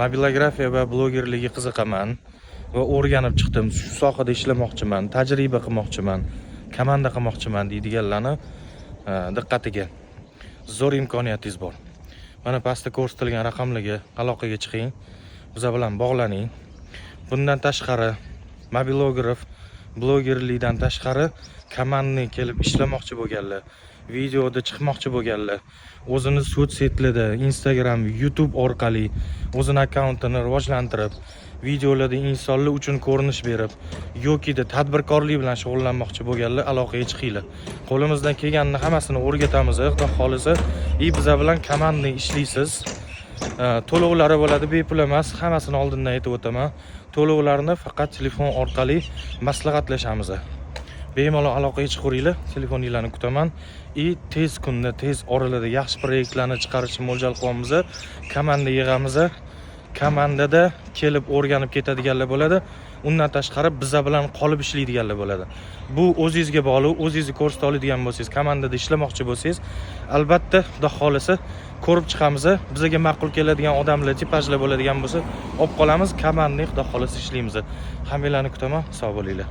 mobilografiya va blogerlikka qiziqaman va o'rganib chiqdim. Shu sohada ishlamoqchiman, tajriba qilmoqchiman, komanda qilmoqchiman deydiganlarni diqqatiga. Zo'r imkoniyatingiz bor. Mana pastda ko'rsatilgan raqamlarga aloqaga chiqing, biz bilan bog'laning. Bundan tashqari mobilograf, blogerlikdan tashqari komandani kelib ishlamoqchi bo'lganlar, videoda chiqmoqchi bo'lganlar, o'zini sotsiyetlarda, Instagram, YouTube orqali o'zini akkauntini rivojlantirib, videolarda insonlar uchun ko'rinish berib, yokida tadbirkorlik bilan shug'ullanmoqchi bo'lganlar aloqaga chiqinglar. Qo'limizdan kelganini hammasini o'rgatamiz, xudo xolisa, biz bilan komandani ishlaysiz. To'lovlari bo'ladi, bepul emas, hammasini oldindan aytib o'taman. To'lovlarni faqat telefon orqali maslahatlashamiz. Bemalol aloqaga chiqinglar, telefoninglarni kutaman. Tez kunda, tez oralarda yaxshi proyektlarni chiqarishni mo'ljal qilyapmiz. Komanda yig'amiz. Komandada kelib o'rganib ketadiganlar bo'ladi. Undan tashqari biz bilan qolib ishlaydiganlar bo'ladi. Bu o'zingizga bog'liq, o'zingizni ko'rsata oladigan bo'lsangiz, komandada ishlamoqchi bo'lsangiz, albatta xudo xolisa ko'rib chiqamiz. Bizga ma'qul keladigan odamlar, tipajlar bo'ladigan bo'lsa, olib qolamiz, komandani xudo xolisa ishlaymiz. Hammanglarni kutaman, sog' bo'linglar.